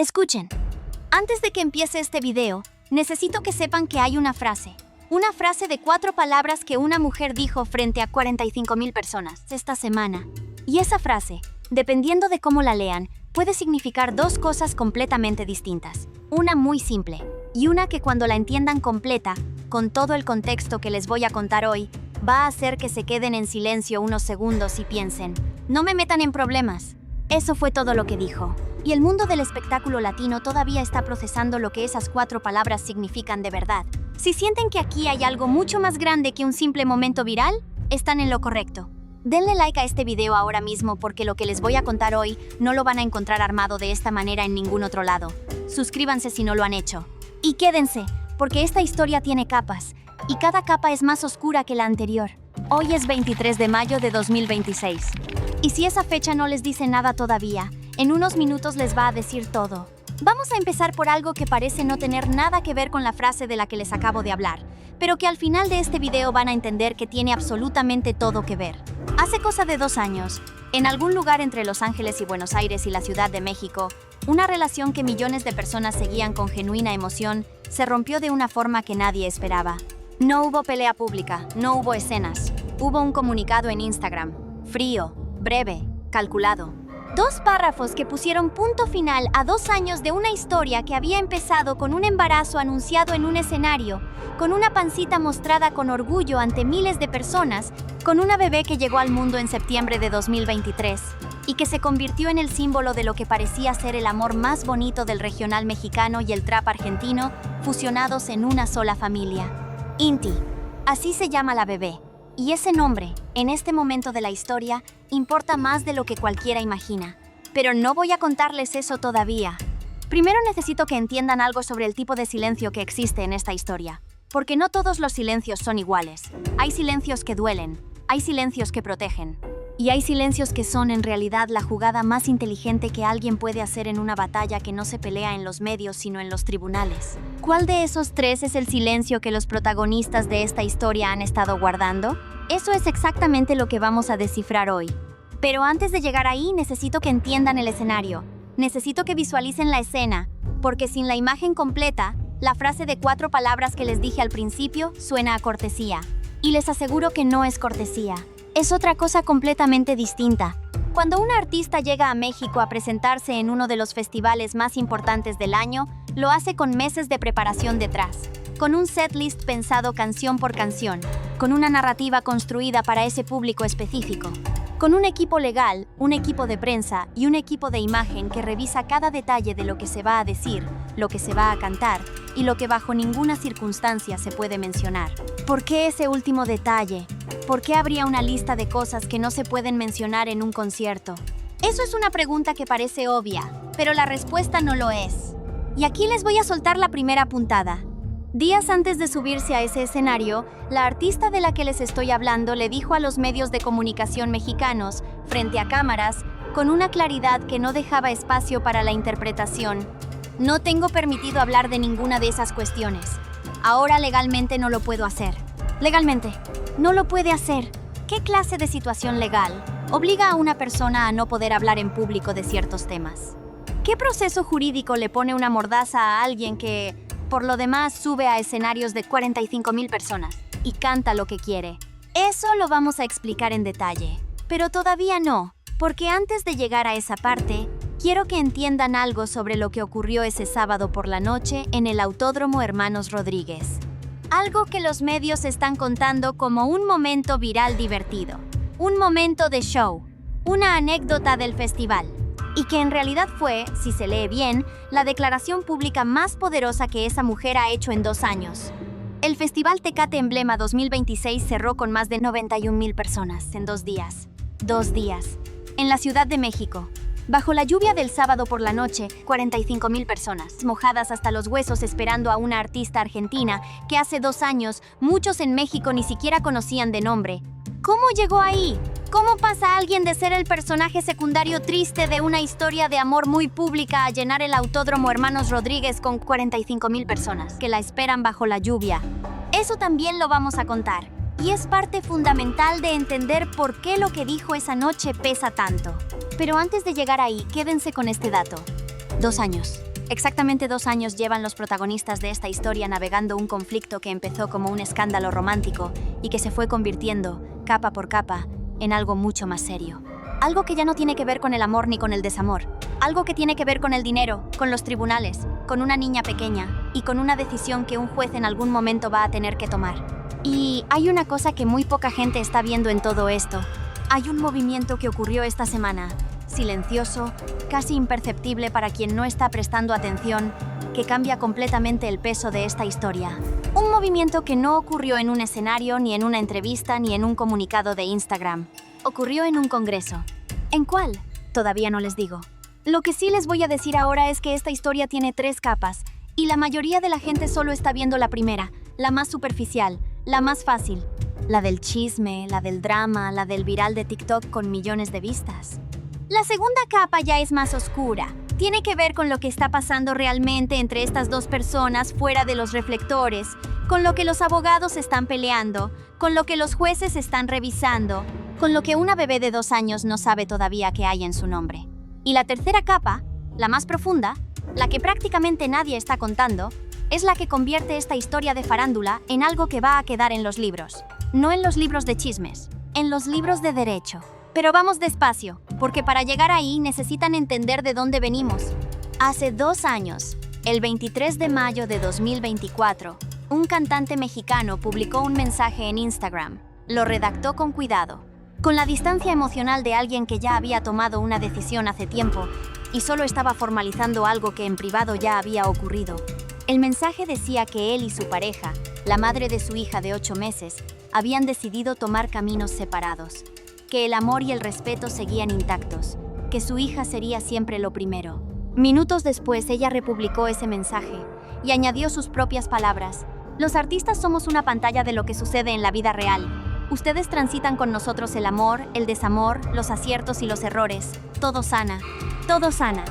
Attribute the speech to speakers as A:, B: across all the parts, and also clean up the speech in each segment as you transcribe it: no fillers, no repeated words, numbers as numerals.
A: Escuchen. Antes de que empiece este video, necesito que sepan que hay una frase de 4 palabras que una mujer dijo frente a 45,000 personas esta semana. Y esa frase, dependiendo de cómo la lean, puede significar 2 cosas completamente distintas. Una muy simple, y una que cuando la entiendan completa, con todo el contexto que les voy a contar hoy, va a hacer que se queden en silencio unos segundos y piensen, no me metan en problemas. Eso fue todo lo que dijo. Y el mundo del espectáculo latino todavía está procesando lo que esas 4 palabras significan de verdad. Si sienten que aquí hay algo mucho más grande que un simple momento viral, están en lo correcto. Denle like a este video ahora mismo porque lo que les voy a contar hoy no lo van a encontrar armado de esta manera en ningún otro lado. Suscríbanse si no lo han hecho. Y quédense, porque esta historia tiene capas, y cada capa es más oscura que la anterior. Hoy es 23 de mayo de 2026. Y si esa fecha no les dice nada todavía, en unos minutos les va a decir todo. Vamos a empezar por algo que parece no tener nada que ver con la frase de la que les acabo de hablar, pero que al final de este video van a entender que tiene absolutamente todo que ver. Hace cosa de 2 años, en algún lugar entre Los Ángeles y Buenos Aires y la Ciudad de México, una relación que millones de personas seguían con genuina emoción se rompió de una forma que nadie esperaba. No hubo pelea pública, no hubo escenas. Hubo un comunicado en Instagram, frío, breve, calculado. 2 párrafos que pusieron punto final a 2 años de una historia que había empezado con un embarazo anunciado en un escenario, con una pancita mostrada con orgullo ante miles de personas, con una bebé que llegó al mundo en septiembre de 2023 y que se convirtió en el símbolo de lo que parecía ser el amor más bonito del regional mexicano y el trap argentino, fusionados en una sola familia. Inti, así se llama la bebé. Y ese nombre, en este momento de la historia, importa más de lo que cualquiera imagina. Pero no voy a contarles eso todavía. Primero necesito que entiendan algo sobre el tipo de silencio que existe en esta historia. Porque no todos los silencios son iguales. Hay silencios que duelen, hay silencios que protegen. Y hay silencios que son en realidad la jugada más inteligente que alguien puede hacer en una batalla que no se pelea en los medios sino en los tribunales. ¿Cuál de esos 3 es el silencio que los protagonistas de esta historia han estado guardando? Eso es exactamente lo que vamos a descifrar hoy. Pero antes de llegar ahí necesito que entiendan el escenario. Necesito que visualicen la escena, porque sin la imagen completa, la frase de 4 palabras que les dije al principio suena a cortesía. Y les aseguro que no es cortesía. Es otra cosa completamente distinta. Cuando una artista llega a México a presentarse en uno de los festivales más importantes del año, lo hace con meses de preparación detrás, con un setlist pensado canción por canción, con una narrativa construida para ese público específico, con un equipo legal, un equipo de prensa y un equipo de imagen que revisa cada detalle de lo que se va a decir, lo que se va a cantar y lo que bajo ninguna circunstancia se puede mencionar. ¿Por qué ese último detalle? ¿Por qué habría una lista de cosas que no se pueden mencionar en un concierto? Eso es una pregunta que parece obvia, pero la respuesta no lo es. Y aquí les voy a soltar la primera puntada. Días antes de subirse a ese escenario, la artista de la que les estoy hablando le dijo a los medios de comunicación mexicanos, frente a cámaras, con una claridad que no dejaba espacio para la interpretación: no tengo permitido hablar de ninguna de esas cuestiones. Ahora legalmente no lo puedo hacer. Legalmente, no lo puede hacer. ¿Qué clase de situación legal obliga a una persona a no poder hablar en público de ciertos temas? ¿Qué proceso jurídico le pone una mordaza a alguien que, por lo demás, sube a escenarios de 45,000 personas y canta lo que quiere? Eso lo vamos a explicar en detalle. Pero todavía no, porque antes de llegar a esa parte, quiero que entiendan algo sobre lo que ocurrió ese sábado por la noche en el Autódromo Hermanos Rodríguez. Algo que los medios están contando como un momento viral divertido, un momento de show, una anécdota del festival, y que en realidad fue, si se lee bien, la declaración pública más poderosa que esa mujer ha hecho en 2 años. El Festival Tecate Emblema 2026 cerró con más de 91,000 personas en 2 días. 2 días. En la Ciudad de México. Bajo la lluvia del sábado por la noche, 45,000 personas, mojadas hasta los huesos esperando a una artista argentina que hace 2 años muchos en México ni siquiera conocían de nombre. ¿Cómo llegó ahí? ¿Cómo pasa alguien de ser el personaje secundario triste de una historia de amor muy pública a llenar el Autódromo Hermanos Rodríguez con 45,000 personas que la esperan bajo la lluvia? Eso también lo vamos a contar. Y es parte fundamental de entender por qué lo que dijo esa noche pesa tanto. Pero antes de llegar ahí, quédense con este dato. 2 años. Exactamente 2 años llevan los protagonistas de esta historia navegando un conflicto que empezó como un escándalo romántico y que se fue convirtiendo, capa por capa, en algo mucho más serio. Algo que ya no tiene que ver con el amor ni con el desamor. Algo que tiene que ver con el dinero, con los tribunales, con una niña pequeña y con una decisión que un juez en algún momento va a tener que tomar. Y hay una cosa que muy poca gente está viendo en todo esto. Hay un movimiento que ocurrió esta semana, silencioso, casi imperceptible para quien no está prestando atención, que cambia completamente el peso de esta historia. Un movimiento que no ocurrió en un escenario, ni en una entrevista, ni en un comunicado de Instagram. Ocurrió en un congreso. ¿En cuál? Todavía no les digo. Lo que sí les voy a decir ahora es que esta historia tiene 3 capas, y la mayoría de la gente solo está viendo la primera, la más superficial, la más fácil. La del chisme, la del drama, la del viral de TikTok con millones de vistas. La segunda capa ya es más oscura. Tiene que ver con lo que está pasando realmente entre estas dos personas fuera de los reflectores, con lo que los abogados están peleando, con lo que los jueces están revisando, con lo que una bebé de 2 años no sabe todavía qué hay en su nombre. Y la tercera capa, la más profunda, la que prácticamente nadie está contando, es la que convierte esta historia de farándula en algo que va a quedar en los libros. No en los libros de chismes, en los libros de derecho. Pero vamos despacio, porque para llegar ahí necesitan entender de dónde venimos. Hace 2 años, el 23 de mayo de 2024, un cantante mexicano publicó un mensaje en Instagram. Lo redactó con cuidado, con la distancia emocional de alguien que ya había tomado una decisión hace tiempo y solo estaba formalizando algo que en privado ya había ocurrido. El mensaje decía que él y su pareja, la madre de su hija de 8 meses, habían decidido tomar caminos separados, que el amor y el respeto seguían intactos, que su hija sería siempre lo primero. Minutos después, ella republicó ese mensaje y añadió sus propias palabras. Los artistas somos una pantalla de lo que sucede en la vida real. Ustedes transitan con nosotros el amor, el desamor, los aciertos y los errores. Todo sana, todo sana.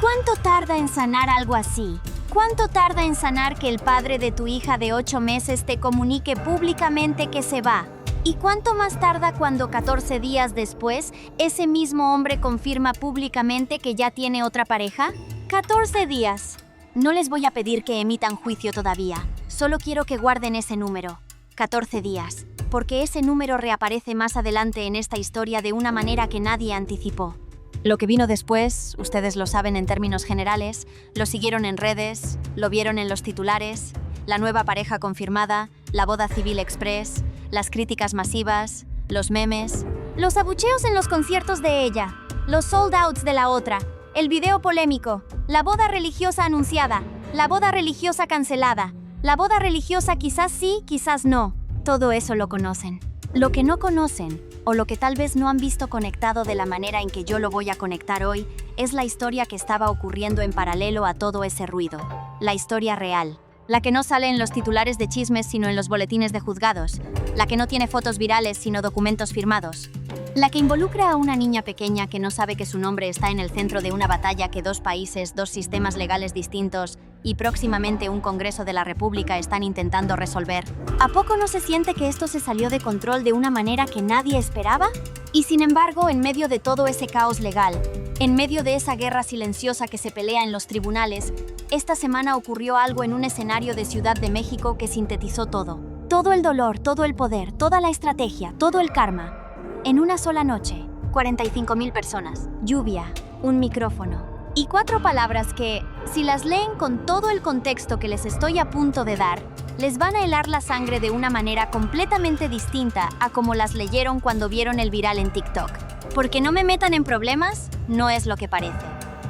A: ¿Cuánto tarda en sanar algo así? ¿Cuánto tarda en sanar que el padre de tu hija de 8 meses te comunique públicamente que se va? ¿Y cuánto más tarda cuando 14 días después, ese mismo hombre confirma públicamente que ya tiene otra pareja? 14 días. No les voy a pedir que emitan juicio todavía. Solo quiero que guarden ese número. 14 días. Porque ese número reaparece más adelante en esta historia de una manera que nadie anticipó. Lo que vino después, ustedes lo saben en términos generales, lo siguieron en redes, lo vieron en los titulares, la nueva pareja confirmada, la boda civil express, las críticas masivas, los memes, los abucheos en los conciertos de ella, los sold outs de la otra, el video polémico, la boda religiosa anunciada, la boda religiosa cancelada, la boda religiosa quizás sí, quizás no. Todo eso lo conocen. Lo que no conocen, o lo que tal vez no han visto conectado de la manera en que yo lo voy a conectar hoy, es la historia que estaba ocurriendo en paralelo a todo ese ruido. La historia real. La que no sale en los titulares de chismes sino en los boletines de juzgados. La que no tiene fotos virales sino documentos firmados. La que involucra a una niña pequeña que no sabe que su nombre está en el centro de una batalla que 2 países, 2 sistemas legales distintos y próximamente un Congreso de la República están intentando resolver. ¿A poco no se siente que esto se salió de control de una manera que nadie esperaba? Y sin embargo, en medio de todo ese caos legal, en medio de esa guerra silenciosa que se pelea en los tribunales, esta semana ocurrió algo en un escenario de Ciudad de México que sintetizó todo. Todo el dolor, todo el poder, toda la estrategia, todo el karma. En una sola noche, 45,000 personas, lluvia, un micrófono y 4 palabras que, si las leen con todo el contexto que les estoy a punto de dar, les van a helar la sangre de una manera completamente distinta a como las leyeron cuando vieron el viral en TikTok. Porque no me metan en problemas, no es lo que parece.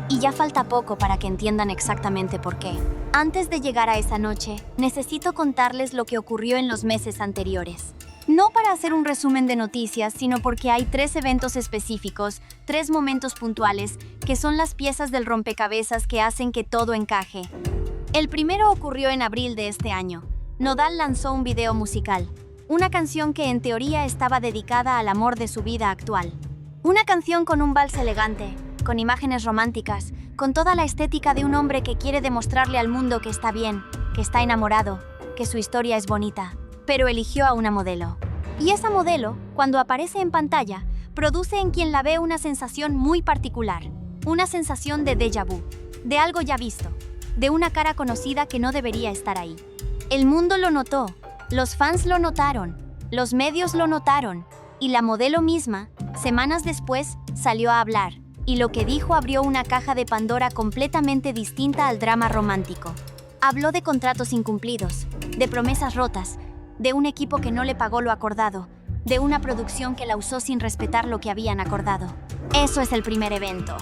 A: Y ya falta poco para que entiendan exactamente por qué. Antes de llegar a esa noche, necesito contarles lo que ocurrió en los meses anteriores. No para hacer un resumen de noticias, sino porque hay 3 eventos específicos, 3 momentos puntuales, que son las piezas del rompecabezas que hacen que todo encaje. El primero ocurrió en abril de este año. Nodal lanzó un video musical, una canción que en teoría estaba dedicada al amor de su vida actual. Una canción con un vals elegante, con imágenes románticas, con toda la estética de un hombre que quiere demostrarle al mundo que está bien, que está enamorado, que su historia es bonita. Pero eligió a una modelo. Y esa modelo, cuando aparece en pantalla, produce en quien la ve una sensación muy particular. Una sensación de déjà vu, de algo ya visto, de una cara conocida que no debería estar ahí. El mundo lo notó, los fans lo notaron, los medios lo notaron, y la modelo misma, semanas después, salió a hablar, y lo que dijo abrió una caja de Pandora completamente distinta al drama romántico. Habló de contratos incumplidos, de promesas rotas, de un equipo que no le pagó lo acordado, de una producción que la usó sin respetar lo que habían acordado. Eso es el primer evento.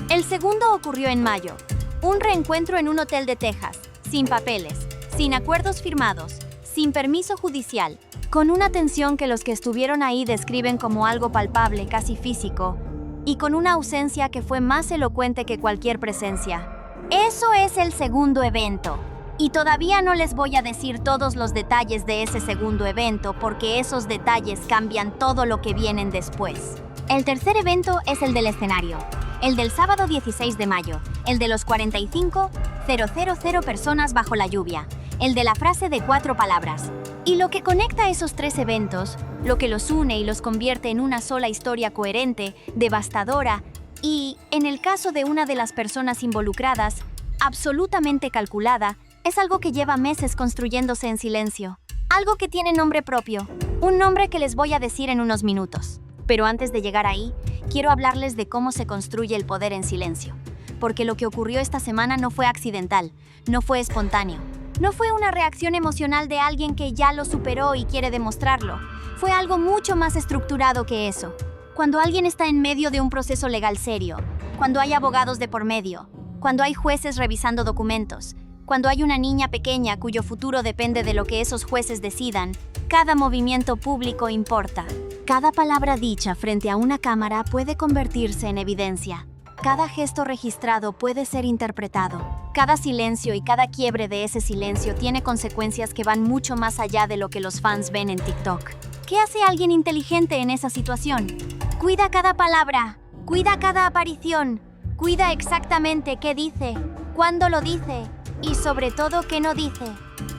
A: El segundo ocurrió en mayo. Un reencuentro en un hotel de Texas, sin papeles, sin acuerdos firmados, sin permiso judicial, con una tensión que los que estuvieron ahí describen como algo palpable, casi físico, y con una ausencia que fue más elocuente que cualquier presencia. Eso es el segundo evento. Y todavía no les voy a decir todos los detalles de ese segundo evento porque esos detalles cambian todo lo que vienen después. El tercer evento es el del escenario, el del sábado 16 de mayo, el de los 45,000 personas bajo la lluvia, el de la frase de 4 palabras. Y lo que conecta esos 3 eventos, lo que los une y los convierte en una sola historia coherente, devastadora y, en el caso de una de las personas involucradas, absolutamente calculada, es algo que lleva meses construyéndose en silencio. Algo que tiene nombre propio, un nombre que les voy a decir en unos minutos. Pero antes de llegar ahí, quiero hablarles de cómo se construye el poder en silencio. Porque lo que ocurrió esta semana no fue accidental, no fue espontáneo. No fue una reacción emocional de alguien que ya lo superó y quiere demostrarlo. Fue algo mucho más estructurado que eso. Cuando alguien está en medio de un proceso legal serio, cuando hay abogados de por medio, cuando hay jueces revisando documentos, cuando hay una niña pequeña cuyo futuro depende de lo que esos jueces decidan, cada movimiento público importa. Cada palabra dicha frente a una cámara puede convertirse en evidencia. Cada gesto registrado puede ser interpretado. Cada silencio y cada quiebre de ese silencio tiene consecuencias que van mucho más allá de lo que los fans ven en TikTok. ¿Qué hace alguien inteligente en esa situación? Cuida cada palabra, cuida cada aparición, cuida exactamente qué dice, cuándo lo dice y sobre todo qué no dice.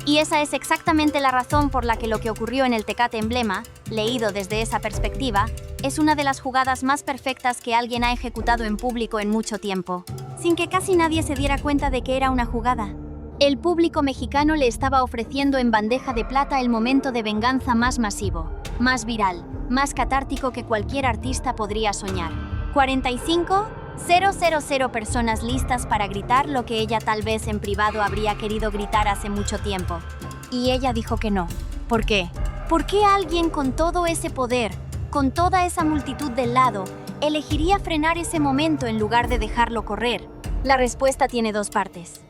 A: Y esa es exactamente la razón por la que lo que ocurrió en el Tecate Emblema, leído desde esa perspectiva, es una de las jugadas más perfectas que alguien ha ejecutado en público en mucho tiempo, sin que casi nadie se diera cuenta de que era una jugada. El público mexicano le estaba ofreciendo en bandeja de plata el momento de venganza más masivo, más viral, más catártico que cualquier artista podría soñar. 45,000 personas listas para gritar lo que ella tal vez en privado habría querido gritar hace mucho tiempo. Y ella dijo que no. ¿Por qué? ¿Por qué alguien con todo ese poder, con toda esa multitud del lado, elegiría frenar ese momento en lugar de dejarlo correr? La respuesta tiene 2 partes.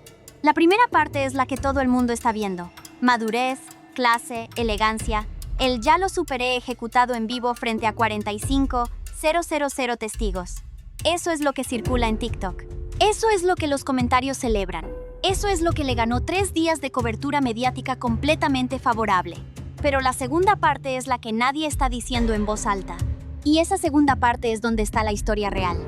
A: La primera parte es la que todo el mundo está viendo. Madurez, clase, elegancia. El ya lo superé ejecutado en vivo frente a 45,000 testigos. Eso es lo que circula en TikTok. Eso es lo que los comentarios celebran. Eso es lo que le ganó 3 días de cobertura mediática completamente favorable. Pero la segunda parte es la que nadie está diciendo en voz alta. Y esa segunda parte es donde está la historia real.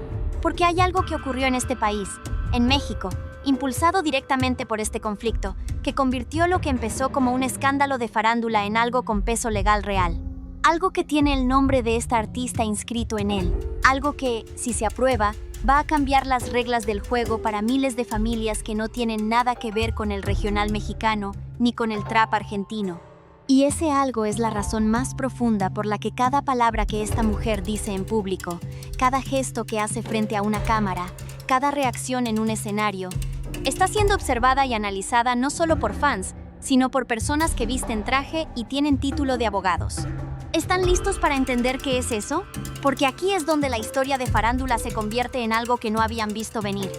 A: Porque hay algo que ocurrió en este país, en México, impulsado directamente por este conflicto, que convirtió lo que empezó como un escándalo de farándula en algo con peso legal real. Algo que tiene el nombre de esta artista inscrito en él. Algo que, si se aprueba, va a cambiar las reglas del juego para miles de familias que no tienen nada que ver con el regional mexicano ni con el trap argentino. Y ese algo es la razón más profunda por la que cada palabra que esta mujer dice en público, cada gesto que hace frente a una cámara, cada reacción en un escenario, está siendo observada y analizada no solo por fans, sino por personas que visten traje y tienen título de abogados. ¿Están listos para entender qué es eso? Porque aquí es donde la historia de farándula se convierte en algo que no habían visto venir.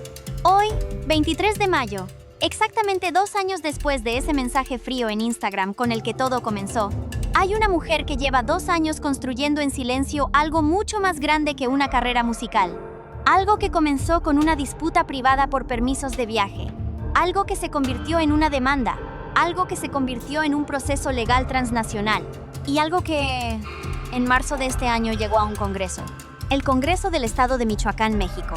A: Hoy, 23 de mayo, exactamente 2 años después de ese mensaje frío en Instagram con el que todo comenzó, hay una mujer que lleva 2 años construyendo en silencio algo mucho más grande que una carrera musical. Algo que comenzó con una disputa privada por permisos de viaje. Algo que se convirtió en una demanda. Algo que se convirtió en un proceso legal transnacional. Y algo que, en marzo de este año, llegó a un congreso. El Congreso del Estado de Michoacán, México.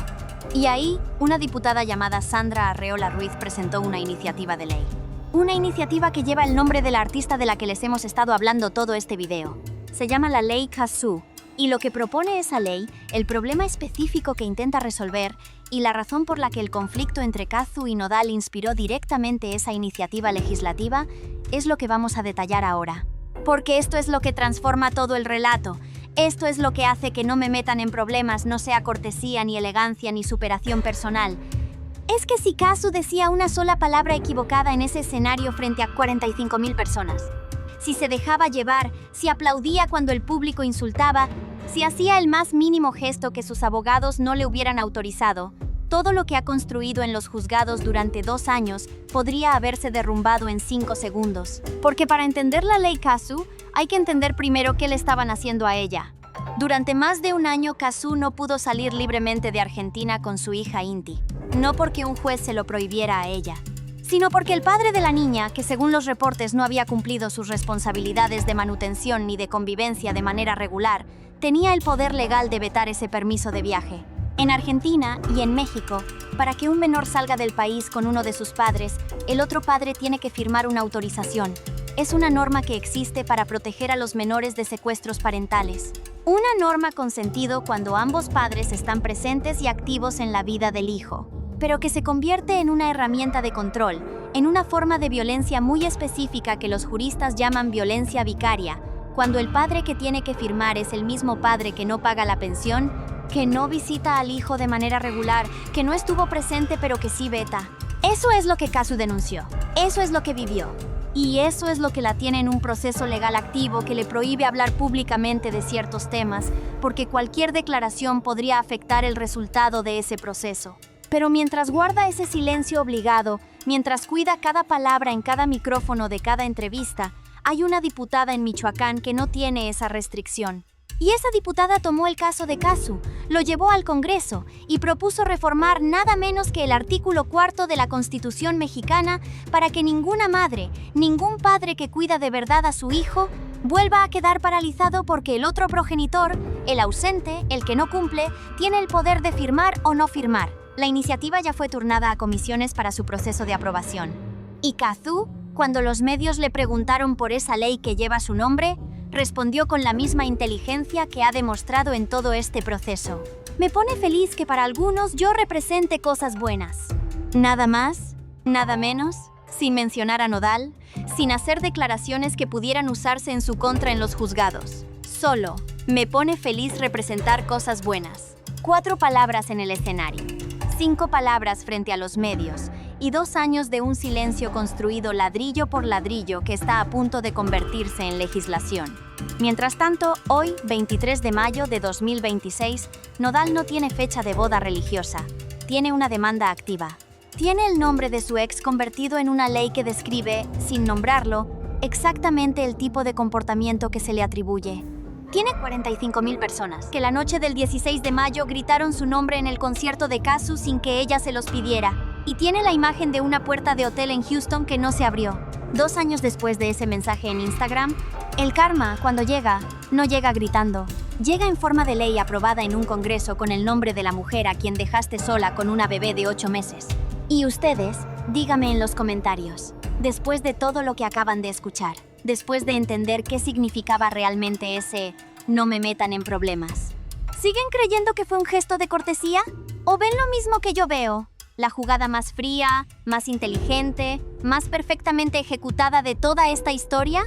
A: Y ahí, una diputada llamada Sandra Arreola Ruiz presentó una iniciativa de ley. Una iniciativa que lleva el nombre de la artista de la que les hemos estado hablando todo este video. Se llama la Ley Kazoo. Y lo que propone esa ley, el problema específico que intenta resolver, Y la razón por la que el conflicto entre Kazu y Nodal inspiró directamente esa iniciativa legislativa es lo que vamos a detallar ahora. Porque esto es lo que transforma todo el relato. Esto es lo que hace que No me metan en problemas no sea cortesía, ni elegancia, ni superación personal. Es que si Kazu decía una sola palabra equivocada en ese escenario frente a 45,000 personas, si se dejaba llevar, si aplaudía cuando el público insultaba, si hacía el más mínimo gesto que sus abogados no le hubieran autorizado, todo lo que ha construido en los juzgados durante 2 años podría haberse derrumbado en 5 segundos. Porque para entender la ley Kazu, hay que entender primero qué le estaban haciendo a ella. Durante más de 1 año, Kazu no pudo salir libremente de Argentina con su hija Inti. No porque un juez se lo prohibiera a ella, sino porque el padre de la niña, que según los reportes no había cumplido sus responsabilidades de manutención ni de convivencia de manera regular, tenía el poder legal de vetar ese permiso de viaje. En Argentina y en México, para que un menor salga del país con uno de sus padres, el otro padre tiene que firmar una autorización. Es una norma que existe para proteger a los menores de secuestros parentales. Una norma con sentido cuando ambos padres están presentes y activos en la vida del hijo, pero que se convierte en una herramienta de control, en una forma de violencia muy específica que los juristas llaman violencia vicaria, cuando el padre que tiene que firmar es el mismo padre que no paga la pensión, que no visita al hijo de manera regular, que no estuvo presente pero que sí veta. Eso es lo que Kazu denunció, eso es lo que vivió. Y eso es lo que la tiene en un proceso legal activo que le prohíbe hablar públicamente de ciertos temas, porque cualquier declaración podría afectar el resultado de ese proceso. Pero mientras guarda ese silencio obligado, mientras cuida cada palabra en cada micrófono de cada entrevista, hay una diputada en Michoacán que no tiene esa restricción. Y esa diputada tomó el caso de Kazu, lo llevó al Congreso y propuso reformar nada menos que el artículo 4 de la Constitución mexicana para que ninguna madre, ningún padre que cuida de verdad a su hijo, vuelva a quedar paralizado porque el otro progenitor, el ausente, el que no cumple, tiene el poder de firmar o no firmar. La iniciativa ya fue turnada a comisiones para su proceso de aprobación. Y Kazu, cuando los medios le preguntaron por esa ley que lleva su nombre, respondió con la misma inteligencia que ha demostrado en todo este proceso. Me pone feliz que para algunos yo represente cosas buenas. Nada más, nada menos, sin mencionar a Nodal, sin hacer declaraciones que pudieran usarse en su contra en los juzgados. Solo, me pone feliz representar cosas buenas. 4 palabras en el escenario, 5 palabras frente a los medios, y 2 años de un silencio construido ladrillo por ladrillo que está a punto de convertirse en legislación. Mientras tanto, hoy, 23 de mayo de 2026, Nodal no tiene fecha de boda religiosa. Tiene una demanda activa. Tiene el nombre de su ex convertido en una ley que describe, sin nombrarlo, exactamente el tipo de comportamiento que se le atribuye. Tiene 45,000 personas que la noche del 16 de mayo gritaron su nombre en el concierto de Kazu sin que ella se los pidiera. Y tiene la imagen de una puerta de hotel en Houston que no se abrió. 2 años después de ese mensaje en Instagram, el karma, cuando llega, no llega gritando. Llega en forma de ley aprobada en un congreso con el nombre de la mujer a quien dejaste sola con una bebé de 8 meses. Y ustedes, díganme en los comentarios, después de todo lo que acaban de escuchar, después de entender qué significaba realmente ese "no me metan en problemas", ¿siguen creyendo que fue un gesto de cortesía? ¿O ven lo mismo que yo veo? La jugada más fría, más inteligente, más perfectamente ejecutada de toda esta historia?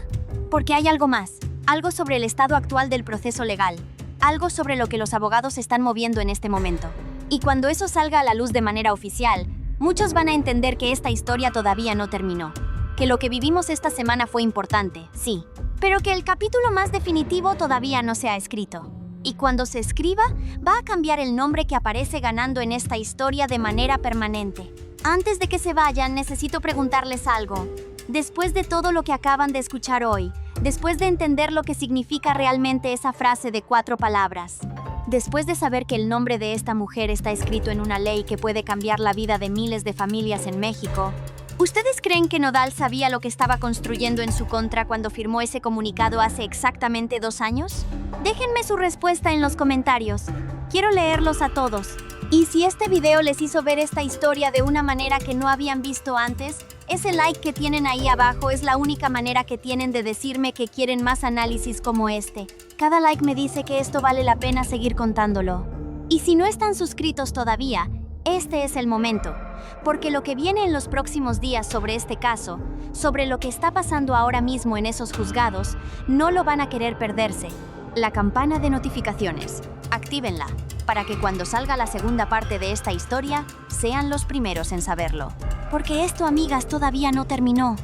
A: Porque hay algo más, algo sobre el estado actual del proceso legal, algo sobre lo que los abogados están moviendo en este momento. Y cuando eso salga a la luz de manera oficial, muchos van a entender que esta historia todavía no terminó, que lo que vivimos esta semana fue importante, sí, pero que el capítulo más definitivo todavía no se ha escrito. Y cuando se escriba, va a cambiar el nombre que aparece ganando en esta historia de manera permanente. Antes de que se vayan, necesito preguntarles algo. Después de todo lo que acaban de escuchar hoy, después de entender lo que significa realmente esa frase de 4 palabras, después de saber que el nombre de esta mujer está escrito en una ley que puede cambiar la vida de miles de familias en México, ¿ustedes creen que Nodal sabía lo que estaba construyendo en su contra cuando firmó ese comunicado hace exactamente 2 años? Déjenme su respuesta en los comentarios. Quiero leerlos a todos. Y si este video les hizo ver esta historia de una manera que no habían visto antes, ese like que tienen ahí abajo es la única manera que tienen de decirme que quieren más análisis como este. Cada like me dice que esto vale la pena seguir contándolo. Y si no están suscritos todavía, Este es el momento, porque lo que viene en los próximos días sobre este caso, sobre lo que está pasando ahora mismo en esos juzgados, no lo van a querer perderse. La campana de notificaciones, actívenla, para que cuando salga la segunda parte de esta historia, sean los primeros en saberlo. Porque esto, amigas, todavía no terminó.